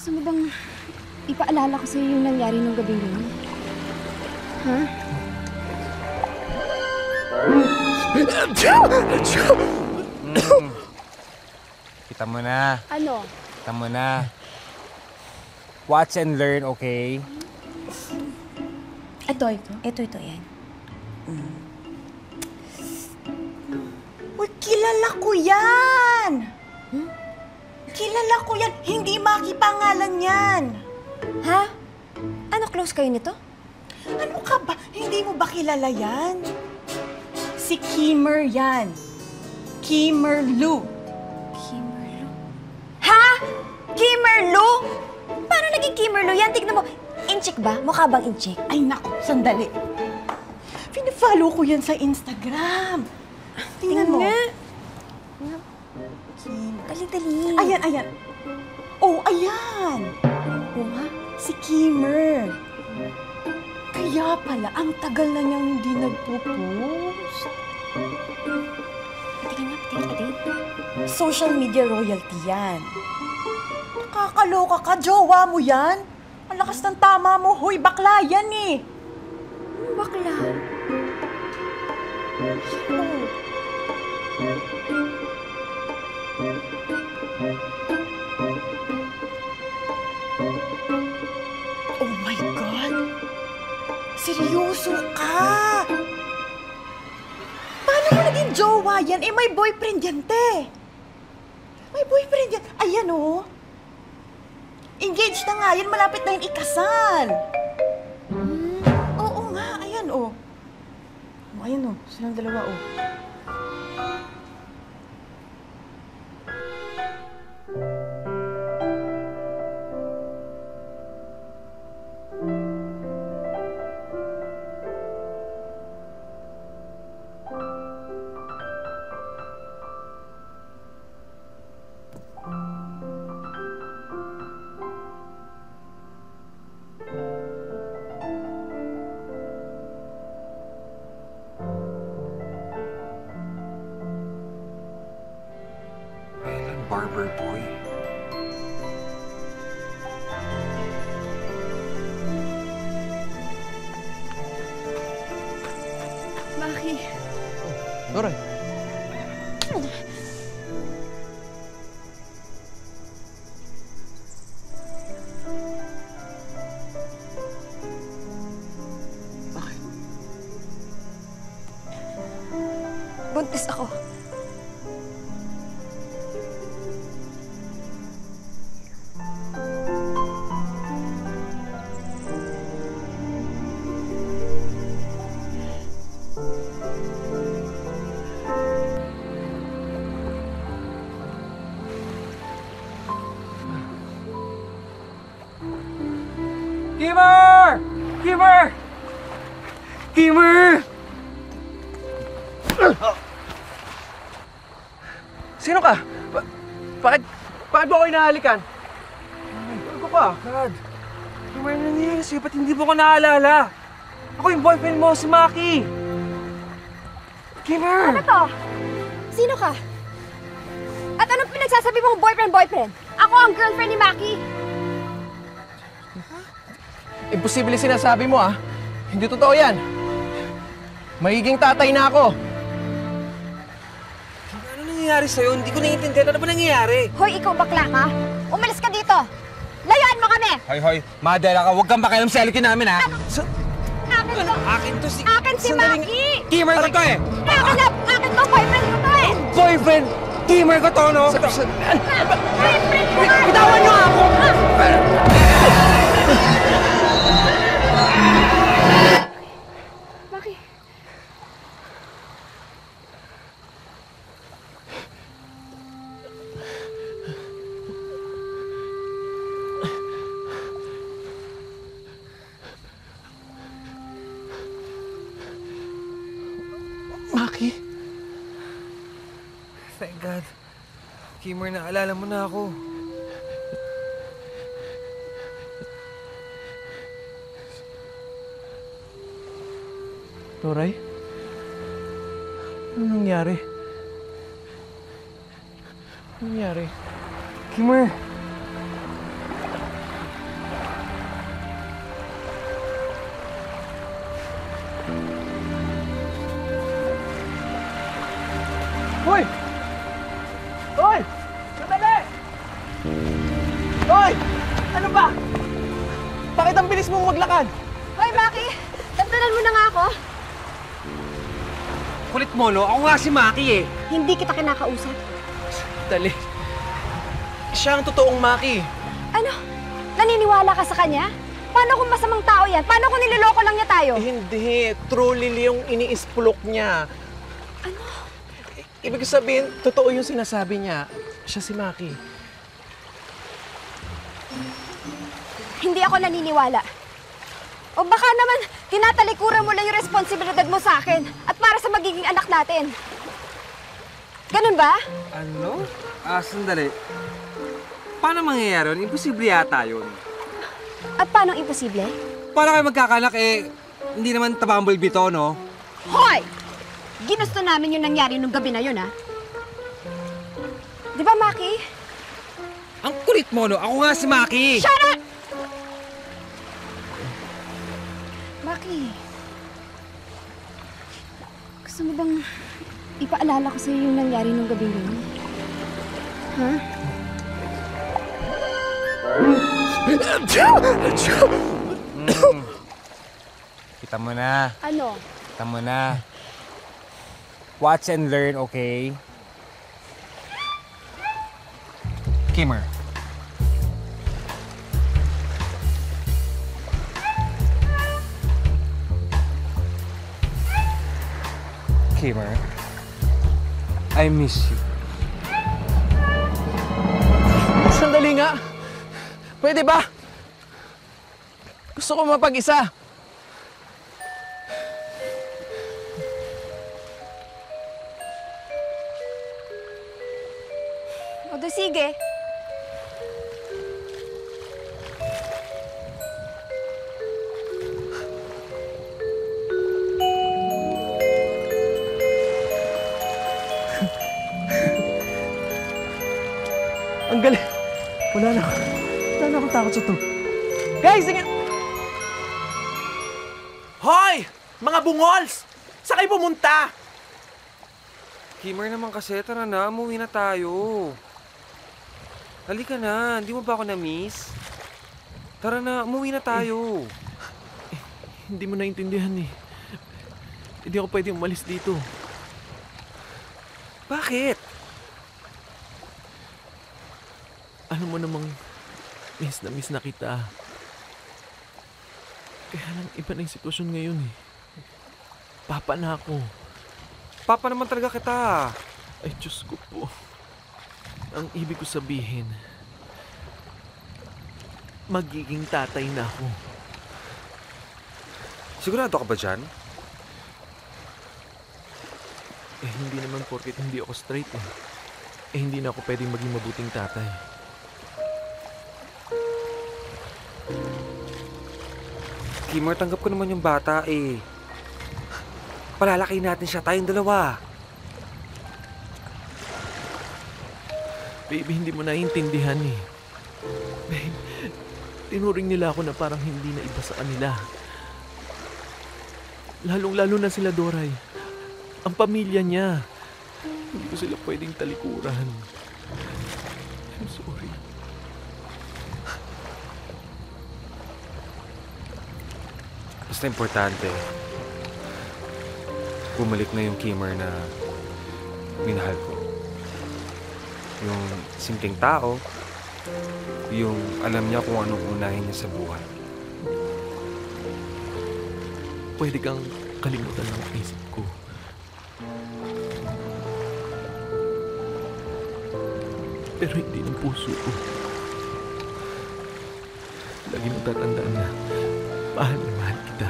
Gusto mo bang ipaalala ko sa'yo yung nangyari nung gabi yun? Ha? Kita mo na. Ano? Kita mo na. Watch and learn, okay? Ito, yan. Uy, kilala ko yan! Kilala ko yan! Hindi makipangalan yan! Ha? Ano, close kayo nito? Ano ka ba? Hindi mo ba kilala yan? Si Kimmer yan. Kimmer Lu. Kimmerlo? Ha? Kimmer Lu? Paano naging Kimmerlo yan? Tignan mo, inchik ba? Mukha bang inchik? Ay, naku, sandali. Pina-follow ko yan sa Instagram. Tingnan mo. Dali-dali. Ayan. Oh, ayan. Oo nga. Si Kimmer. Kaya pala, ang tagal na niyang hindi nagpo-post. Tingin. Social media royalty yan. Nakakaloka ka, jowa mo yan? Ang lakas ng tama mo, hoy, bakla yan eh. Bakla. Oh. Oh my God! Seryoso ka! Paano mo naging jowa yan? Eh, may boyfriend yan, te! May boyfriend yan. Ayan, oh. Engaged na nga yan. Malapit na yan ikasal. Oo nga. Ayan, oh. Oh, ayan, oh. Silang dalawa, oh. Barber boy. Maki. Doray. Bakit? Buntis ako. Kimmer! Kimmer! Kimmer! Sino ka? Bakit mo ako inahalikan? Ano ka? God! Kimmer, ano nangyayari sa'yo? Ba't hindi mo ko naalala? Ako yung boyfriend mo, si Maki! Kimmer! Ano to? Sino ka? At anong pinagsasabi mong boyfriend? Ako ang girlfriend ni Maki. Imposible sinasabi mo, ah. Hindi totoo yan. Magiging tatay na ako. Ano nangyayari sa'yo? Hindi ko naiintindihan. Ano ba nangyayari? Hoy, ikaw bakla ka? Umalis ka dito. Layuan mo kami. Hoy, madala ka. Huwag kang makialam sa alikin namin, ha? Akin to. Akin to si... Akin si Sandaling- Maki. Kimmer ko to, eh! Akin to. Boyfriend ko to eh. Boyfriend! Kimmer ko to, no? Boyfriend ko nga. Bitawan niyo ako! Maki. Maki? Thank God. Kimmer, naalala mo na ako. Doray? Ano nangyari? Ano nangyari? Kimmer! bilis mong maglakad. Hoy, Maki! Tantanan mo na nga ako. Kulit mo, no? Ako nga si Maki eh. Hindi kita kinakausap. Dali. Siya ang totoong Maki. Ano? Naniniwala ka sa kanya? Paano kung masamang tao yan? Paano kung niloloko lang niya tayo? Hindi. True Lily yung iniispulok niya. Ano? Ibig sabihin, totoo yung sinasabi niya. Siya si Maki. Hindi ako naniniwala. O baka naman, tinatalikuran mo lang yung responsibilidad mo sa akin at para sa magiging anak natin. Ganun ba? Ano? Sandali. Paano mangyayari yun? Imposible yata yun. At paano imposible? Paano kayo magkakanak eh, hindi naman tabambulbi to, no? Hoy! Ginusto namin yung nangyari nung gabi na yun, ha? Di ba, Maki? Ang kulit mo, no? Ako nga si Maki! Shut up! Maki, gusto mo bang ipaalala ko sa'yo yung nangyari nung gabi yun? Ha? Kita mo na. Ano? Kita mo na. Watch and learn, okay? Kimmer. Kimmer, I miss you. Sandali nga. Pwede ba? Gusto ko mapag-isa. O do sige. Ang galing. Wala na akong takot sa to. Guys, sige! Hoy! Mga bungols! Saan kayo pumunta? Kimmer naman kasi, tara na, umuwi na tayo. Halika na, hindi mo ba ako na-miss? Tara na, umuwi na tayo. Hindi mo naintindihan eh. Hindi ako pwedeng umalis dito. Bakit? Alam mo namang miss na kita. Kaya lang iba na yung sitwasyon ngayon eh. Papa na ako. Papa naman talaga kita. Ay, Diyos ko po. Ang ibig ko sabihin, magiging tatay na ako. Sigurado ka ba dyan? Hindi naman porket hindi ako straight eh. Hindi na ako pwedeng maging mabuting tatay. Kimmer, tanggap ko naman yung bata eh. Palalaki natin siya, tayong dalawa. Baby, hindi mo naiintindihan eh. Babe, tinuring nila ako na parang hindi na iba sa kanila. Lalong-lalo na sila Doray. Ang pamilya niya. Hindi ko sila pwedeng talikuran. I'm sorry. Basta importante, bumalik na yung Kimmer na minahal ko. Yung simpleng tao, yung alam niya kung anong unahin niya sa buhay. Pwede kang kalimutan ng isip ko. Pero hindi ng puso ko. Lagi mong tatandaan na mahal na mahal kita.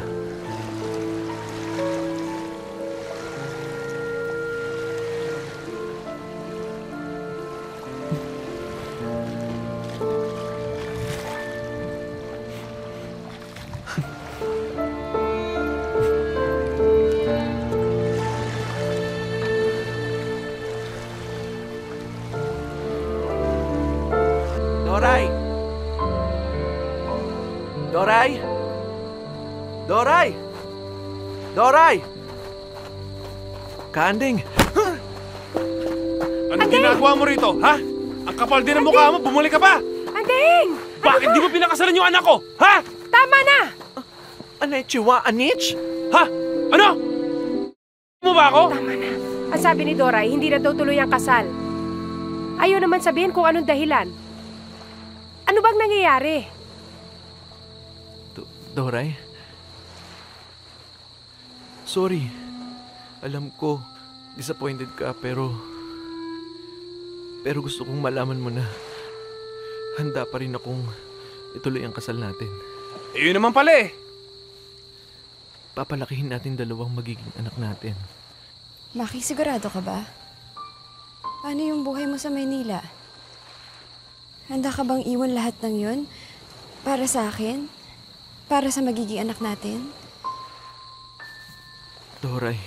Doray! Doray! Doray! Doray! Kanding! Anong ginagawa mo rito, ha? Ang kapal din ng mukha mo, bumalik ka pa! Anding! Bakit di mo pinakasalan yung anak ko, ha? Tama na! Anichiwa, Anich? Ha? Ano? Mo ba ako? Tama na. Ang sabi ni Doray, hindi na daw tuloy ang kasal. Ayaw naman sabihin kung anong dahilan. Ano bang nangyayari? Doray? Sorry. Alam ko, disappointed ka, pero gusto kong malaman mo na handa pa rin akong ituloy ang kasal natin. Yun naman pala eh. Papalakihin natin dalawang magiging anak natin. Maki, sigurado ka ba? Paano yung buhay mo sa Maynila? Handa ka bang iwan lahat ng yun? Para sa akin? Para sa magiging anak natin? Doray.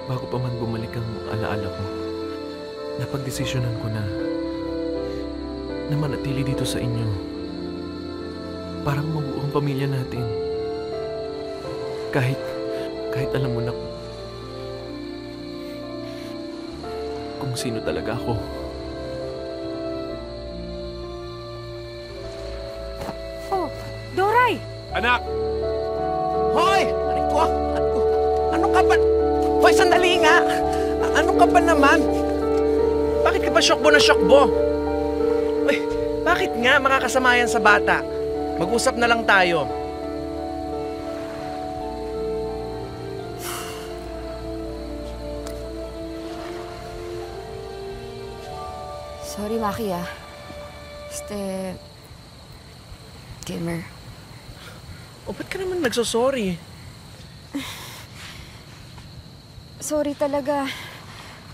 Bago pa man bumalik ang alaala ko, napagdesisyonan ko na manatili dito sa inyo. Parang mabuo ang pamilya natin. Kahit alam mo na kung sino talaga ako. Oh, Doray! Anak! Hoy! Mariko! Ano ka ba? Hoy, sandali nga! Ano ka ba naman? Bakit ka ba syokbo na syokbo? Uy, bakit nga makakasama yan sa bata? Mag-usap na lang tayo. Sorry, Maki Gamer. O, ba't ka naman nagsosorry? Sorry talaga.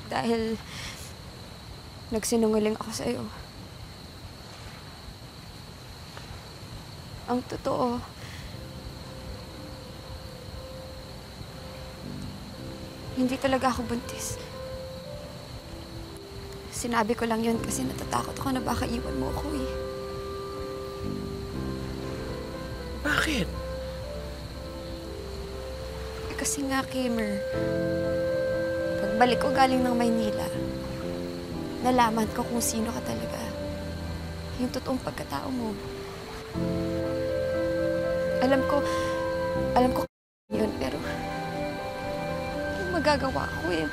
Dahil nagsinungaling ako sa'yo. Ang totoo, hindi talaga ako buntis. Sinabi ko lang yun kasi natatakot ako na baka iwan mo ako eh. Bakit? Kasi nga, Gamer, pagbalik ko galing ng Maynila, nalaman ko kung sino ka talaga. Yung totoong pagkatao mo. Alam ko yun, pero yung magagawa ko eh.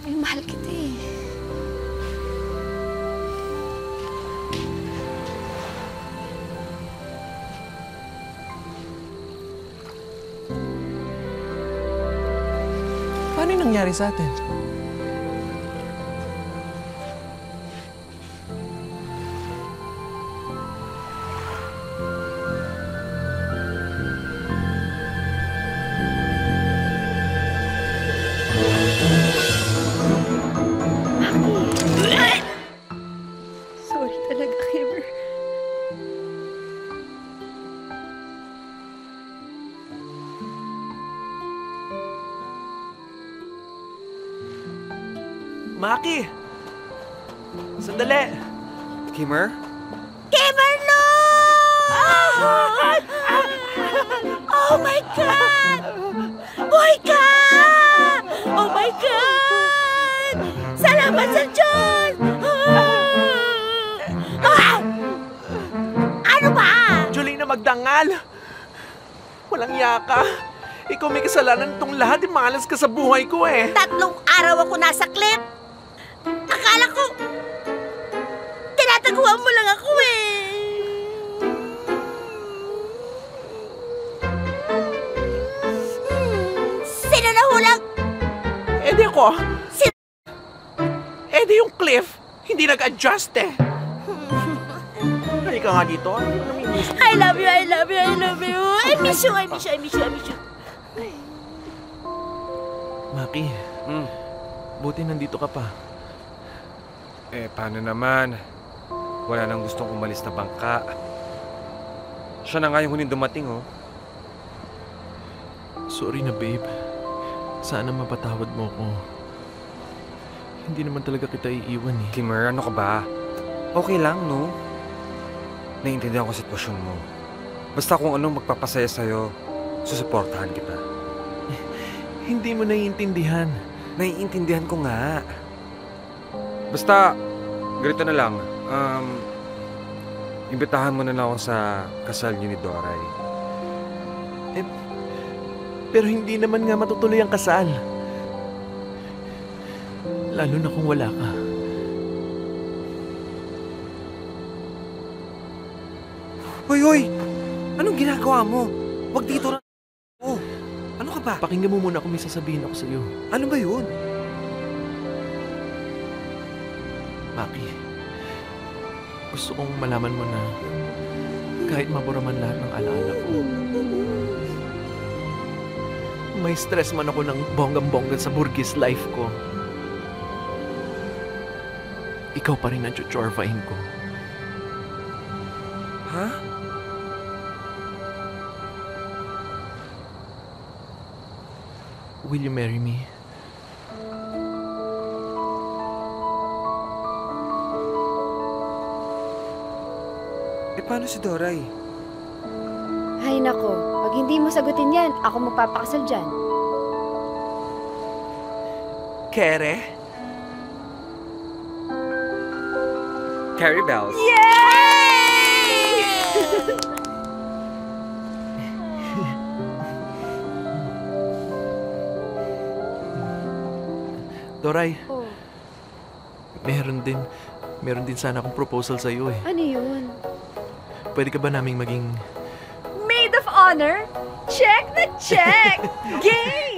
Ay, mahal kita eh. Paano yung nangyari sa atin? Sorry talaga, Gamer. Maki! Sandali! Kimmer? Gamer, no! Oh my God! Buhay ka! Oh my God! Salamat sa Diyos! Ano ba? Jolina Magdangal! Walang yaka. Ikaw may kasalanan itong lahat. Malas ka sa buhay ko eh. 3 araw ako nasa clip. Akala ko, tinataguan mo lang ako eh. Sino nahulag? Eh di ako. Si- Eh di yung Cliff. Hindi nag-adjust eh. Halika nga dito. Namimiss. I love you, I love you, I love you. I miss you, I miss you, I miss you, I miss you. Maki, buti nandito ka pa. Eh, paano naman? Wala nang gustong umalis na bangka. Siya na nga yung huling dumating, oh. Sorry na, babe. Sana mapatawad mo ko. Hindi naman talaga kita iiwan eh. Kimmer, ano ka ba? Okay lang, no? Naiintindihan ko sitwasyon mo. Basta kung anong magpapasaya sa'yo, susuportahan kita. Hindi mo naiintindihan. Naiintindihan ko nga. Basta, ganito na lang. Imbitahan mo na lang ako sa kasal niyo ni Doray. Pero hindi naman nga matutuloy ang kasal. Lalo na kung wala ka. Hoy, hoy! Anong ginagawa mo? Huwag dito na... Oh, ano ka ba? Pakinggan mo muna kung may sasabihin ako sa'yo. Ano ba yun? Maki, gusto kong malaman mo na kahit mabura man lahat ng alaala ko, may stress man ako ng bonggang-bongga sa Burgess life ko. Ikaw pa rin ang chuchorvahin ko. Ha? Will you marry me? Paano si Doray? Hay nako, pag hindi mo sagutin yan, ako magpapakasal dyan. Kere? Carrie Bells. Doray, Oh, meron din sana akong proposal sa iyo eh. ano yun? Pwede ka ba naming maging Maid of honor? Check na check! Game!